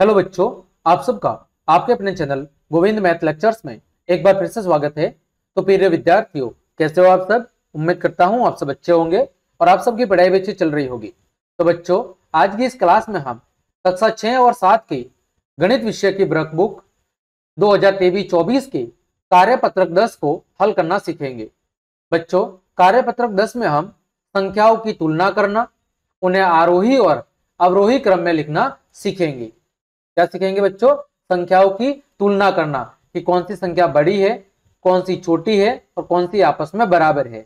Hello बच्चों, आप सबका आपके अपने चैनल गोविंद मैथ लेक्चर्स में एक बार फिर से स्वागत है। तो प्रिय विद्यार्थियों, कैसे हो आप सब? उम्मीद करता हूं आप सब अच्छे होंगे और आप सबकी पढ़ाई भी अच्छी चल रही होगी। तो बच्चों, आज की इस क्लास में हम कक्षा 6 और 7 की गणित विषय की वर्क बुक 2023-24 की कार्यपत्रक 10 को हल करना सीखेंगे। बच्चों, कार्यपत्रक 10 में हम संख्याओं की तुलना करना, उन्हें आरोही और अवरोही क्रम में लिखना सीखेंगे। क्या सीखेंगे बच्चों? संख्याओं की तुलना करना कि कौन सी संख्या बड़ी है, कौन सी छोटी है और कौन सी आपस में बराबर है।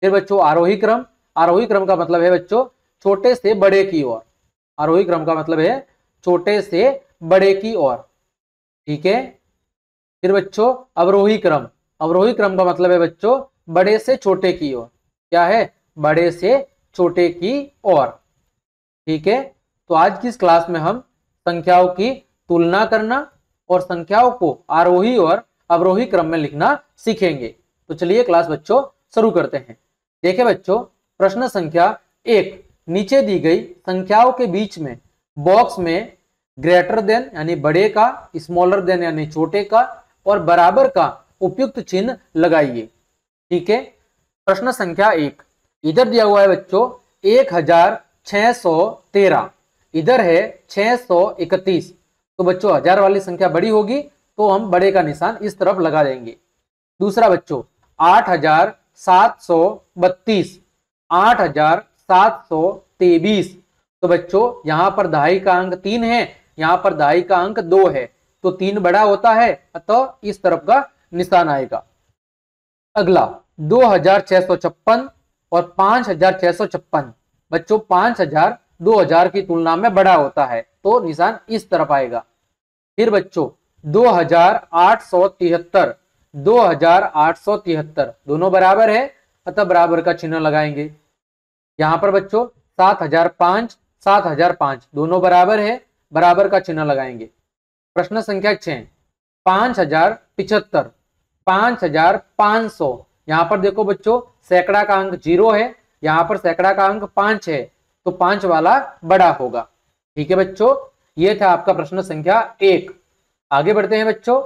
फिर बच्चों आरोही क्रम, आरोही क्रम का मतलब है बच्चों छोटे से बड़े की ओर। आरोही क्रम का मतलब है छोटे से बड़े की ओर, ठीक है। फिर बच्चों अवरोही क्रम, अवरोही क्रम का मतलब है बच्चों बड़े से छोटे की ओर। क्या है? बड़े से छोटे की ओर, ठीक है। तो आज की इस क्लास में हम संख्याओं की तुलना करना और संख्याओं को आरोही और अवरोही क्रम में लिखना सीखेंगे। तो चलिए क्लास बच्चों शुरू करते हैं। देखिए बच्चों, प्रश्न संख्या 1, नीचे दी गई संख्याओं के बीच में बॉक्स में ग्रेटर देन यानी बड़े का, स्मॉलर देन यानी छोटे का और बराबर का उपयुक्त चिन्ह लगाइए, ठीक है। प्रश्न संख्या 1, इधर दिया हुआ है बच्चों 1613, इधर है 631। तो बच्चों हजार वाली संख्या बड़ी होगी तो हम बड़े का निशान इस तरफ लगा देंगे। दूसरा बच्चों 8732, 8723। तो बच्चों यहां पर दहाई का अंक 3 है, यहां पर दहाई का अंक 2 है, तो 3 बड़ा होता है तो इस तरफ का निशान आएगा। अगला 2656 और 5656। बच्चों 5000 2000 की तुलना में बड़ा होता है तो निशान इस तरफ आएगा। फिर बच्चों 2873, 2873 दोनों बराबर है अतः बराबर का चिन्ह लगाएंगे। यहां पर बच्चों 7005, 7005 दोनों बराबर है, बराबर का चिन्ह लगाएंगे। प्रश्न संख्या 6, 5075, 5500। यहां पर देखो बच्चों सैकड़ा का अंक 0 है, यहां पर सैकड़ा का अंक 5 है तो 5 वाला बड़ा होगा, ठीक है बच्चों। यह था आपका प्रश्न संख्या 1। आगे बढ़ते हैं बच्चों।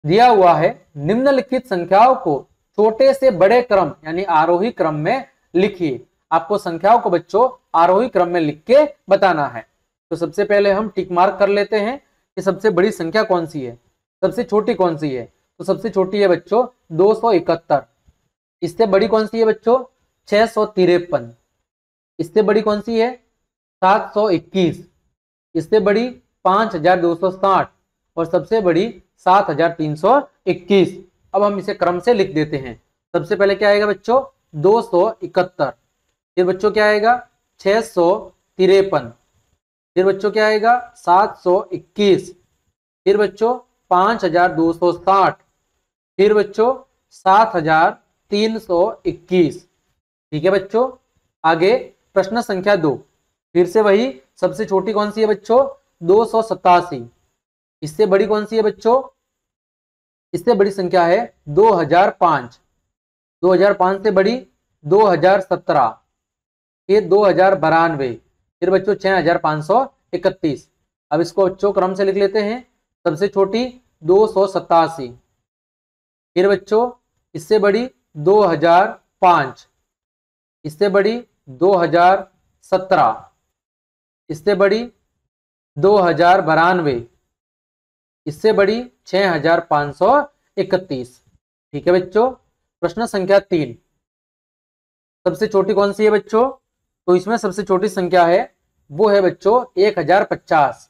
दिया हुआ है निम्नलिखित संख्याओं को छोटे से बड़े क्रम यानी आरोही क्रम में लिखिए। आपको संख्याओं को बच्चों आरोही क्रम में लिख के बताना है। तो सबसे पहले हम टिक मार्क कर लेते हैं कि सबसे बड़ी संख्या कौन सी है, सबसे छोटी कौन सी है। तो सबसे छोटी है बच्चों 271। इससे बड़ी कौन सी है बच्चों? 653। इससे बड़ी कौन सी है? 721। इससे बड़ी 5260 और सबसे बड़ी 7321। अब हम इसे क्रम से लिख देते हैं। सबसे पहले क्या आएगा बच्चों? 271। फिर बच्चों क्या आएगा? 653। फिर बच्चों क्या आएगा? 721। फिर बच्चों 5260। फिर बच्चों 7321, ठीक है बच्चों। आगे प्रश्न संख्या 2, फिर से वही, सबसे छोटी कौन सी है बच्चों? 287। इससे बड़ी कौन सी है बच्चों? इससे बड़ी संख्या है 2005। 2005 से बड़ी 2017। फिर 2092। फिर बच्चों 6531। अब इसको बच्चों क्रम से लिख लेते हैं। सबसे छोटी 287। फिर बच्चों इससे बड़ी 2005। इससे बड़ी 2017। इससे बड़ी 2092। इससे बड़ी 6531, ठीक है बच्चों। प्रश्न संख्या 3, सबसे छोटी कौन सी है बच्चों? तो इसमें सबसे छोटी संख्या है वो है बच्चों 1050।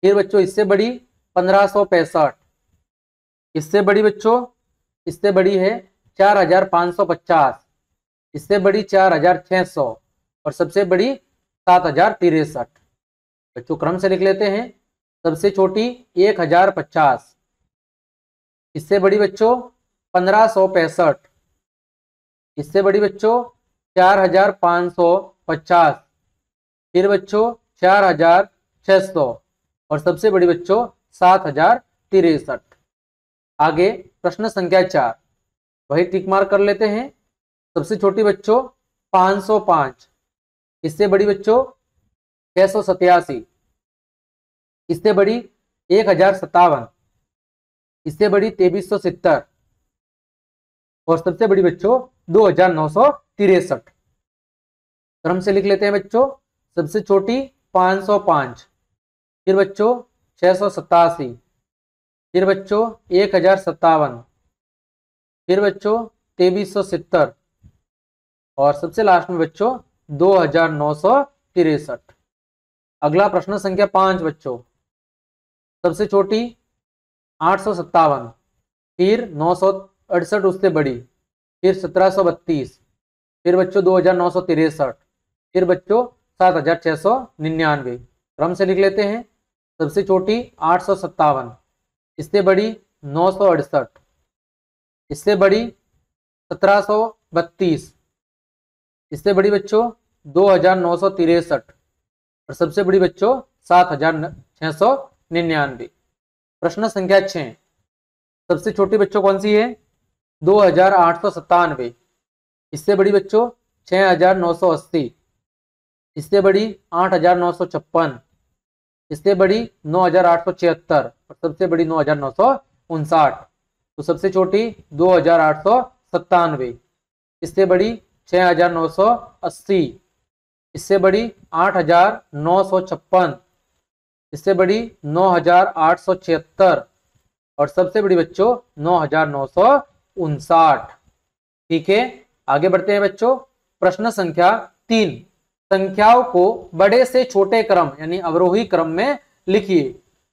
फिर बच्चों इससे बड़ी 1565। इससे बड़ी बच्चों, इससे बड़ी है 4550। इससे बड़ी 4600 और सबसे बड़ी 7063। बच्चों क्रम से लिख लेते हैं। सबसे छोटी 1050। इससे बड़ी बच्चों 1565। इससे बड़ी बच्चों 4550। फिर बच्चों 4600 और सबसे बड़ी बच्चों 7063। आगे प्रश्न संख्या 4, वही टिक मार्क कर लेते हैं। सबसे छोटी बच्चों 505। इससे बड़ी बच्चों 687। इससे बड़ी 1057, इससे बड़ी 2370 और सबसे बड़ी बच्चों 2963। क्रम से लिख लेते हैं बच्चों। सबसे छोटी 505, फिर बच्चों 687, फिर बच्चों 1057, फिर बच्चों 2370 और सबसे लास्ट में बच्चों 2963। अगला प्रश्न संख्या 5 बच्चों। सबसे छोटी 857, फिर 968 उससे बड़ी, फिर 1732, फिर बच्चों 2963, फिर बच्चों 7699। क्रम से लिख लेते हैं। सबसे छोटी 857, इससे बड़ी 968, इससे बड़ी 1732, इससे बड़ी बच्चों 2963 और सबसे बड़ी बच्चों 7699। प्रश्न संख्या 6। सबसे छोटी बच्चों कौन सी है? 2897, इससे बड़ी बच्चों 6980, इससे बड़ी 8956, इससे बड़ी 9876 और सबसे बड़ी 9959। तो सबसे छोटी 2897, इससे बड़ी 6980, इससे बड़ी 8956, इससे बड़ी 9876 और सबसे बड़ी बच्चों 9959। ठीक है, आगे बढ़ते हैं बच्चों। प्रश्न संख्या 3। संख्याओं को बड़े से छोटे क्रम यानी अवरोही क्रम में लिखिए।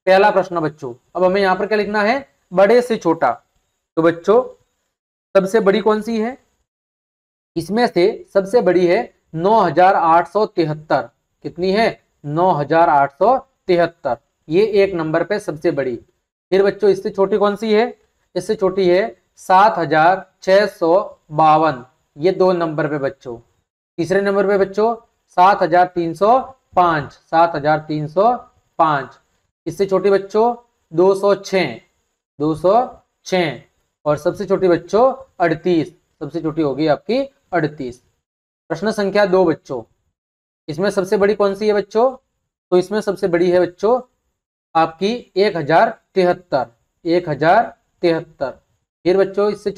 पहला प्रश्न बच्चों, अब हमें यहां पर क्या लिखना है? बड़े से छोटा। तो बच्चों सबसे बड़ी कौन सी है? इसमें से सबसे बड़ी है 9873। कितनी है? 9873, ये एक नंबर पे सबसे बड़ी। फिर बच्चों इससे छोटी कौन सी है? इससे छोटी है 7652, ये 2 नंबर पे बच्चों। तीसरे नंबर पे बच्चों 7305, 7305। इससे छोटी बच्चों 206, 206 और सबसे छोटी बच्चों 38, सबसे छोटी होगी आपकी 38। प्रश्न संख्या 2 बच्चों, इसमें सबसे बड़ी कौन सी है बच्चों? तो इसमें सबसे बड़ी है बच्चों आपकी 1073, 1073। फिर बच्चों इससे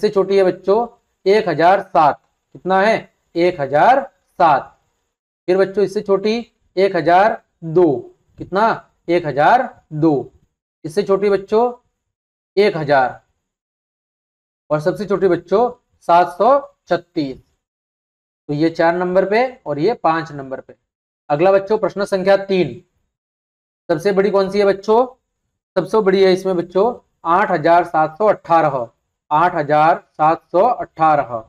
छोटी है बच्चों 1007। कितना है? 1007। फिर बच्चों इससे छोटी 1002। कितना? 1002। इससे छोटी बच्चों 1000 और सबसे छोटी बच्चों 736। तो ये 4 नंबर पे और ये 5 नंबर पे। अगला बच्चों प्रश्न संख्या 3। सबसे बड़ी कौन सी है बच्चों? सबसे बड़ी है इसमें बच्चों 8718, 8718।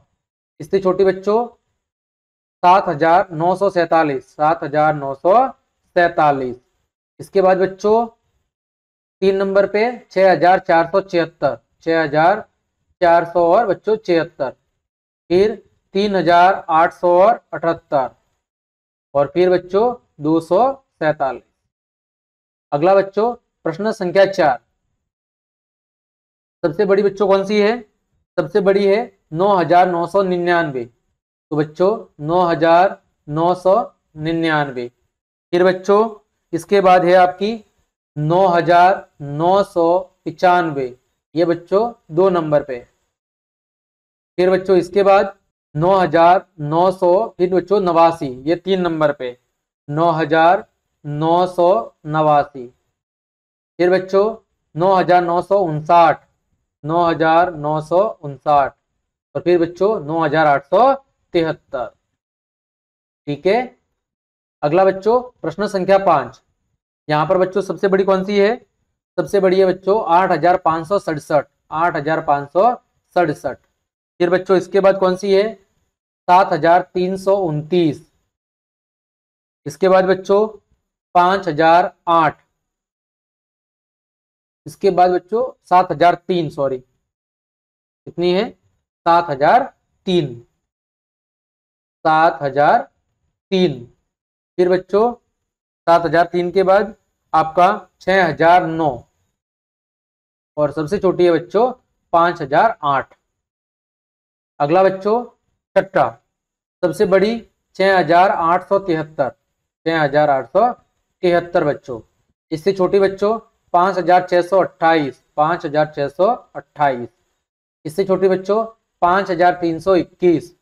इससे छोटी बच्चों 7947, 7947। इसके बाद बच्चों 3 नंबर पे 6476, 6400 और बच्चों 76। फिर 3878 और फिर बच्चों 247। अगला बच्चों प्रश्न संख्या 4। सबसे बड़ी बच्चों कौन सी है? सबसे बड़ी है 9999। तो बच्चों 9999। फिर बच्चों इसके बाद है आपकी 9995, ये बच्चों 2 नंबर पे। फिर बच्चों इसके बाद 9900, फिर बच्चों 89, ये 3 नंबर पे 9989। फिर बच्चों 9959, 9959 और फिर बच्चों 9873। ठीक है, अगला बच्चों प्रश्न संख्या 5। यहां पर बच्चों सबसे बड़ी कौन सी है? सबसे बड़ी है बच्चों 8567, 8567। फिर बच्चों इसके बाद कौन सी है? 7329। इसके बाद बच्चों 5008। इसके बाद बच्चों 7003, सॉरी कितनी है? 7003, 7003। फिर बच्चों 7003 के बाद आपका 6009 और सबसे छोटी है बच्चों 5008। अगला बच्चों 6, सबसे बड़ी 6873, 6873 बच्चों। इससे छोटी बच्चों 5628, 5628। इससे छोटी बच्चों 5321।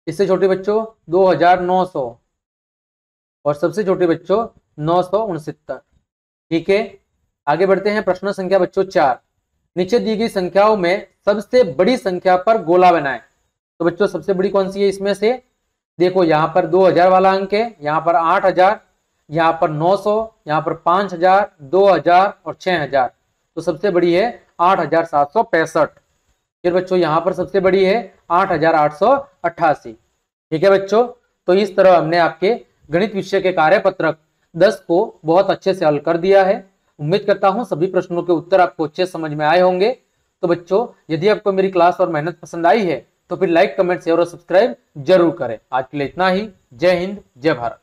इससे छोटे बच्चों 2900 और सबसे छोटे बच्चों 969। ठीक है, आगे बढ़ते हैं। प्रश्न संख्या बच्चों 4। नीचे दी गई संख्याओं में सबसे बड़ी संख्या पर गोला बनाएं। तो बच्चों सबसे बड़ी कौन सी है इसमें से? देखो यहाँ पर 2000 वाला अंक है, यहाँ पर 8000, यहाँ पर 900, यहाँ पर 5000, 2000 और 6000। तो सबसे बड़ी है 8765। फिर बच्चों यहाँ पर सबसे बड़ी है 8888। ठीक है बच्चों, तो इस तरह हमने आपके गणित विषय के कार्यपत्रक 10 को बहुत अच्छे से हल कर दिया है। उम्मीद करता हूं सभी प्रश्नों के उत्तर आपको अच्छे समझ में आए होंगे। तो बच्चों यदि आपको मेरी क्लास और मेहनत पसंद आई है तो फिर लाइक, कमेंट, शेयर और सब्सक्राइब जरूर करें। आज के लिए इतना ही। जय हिंद, जय भारत।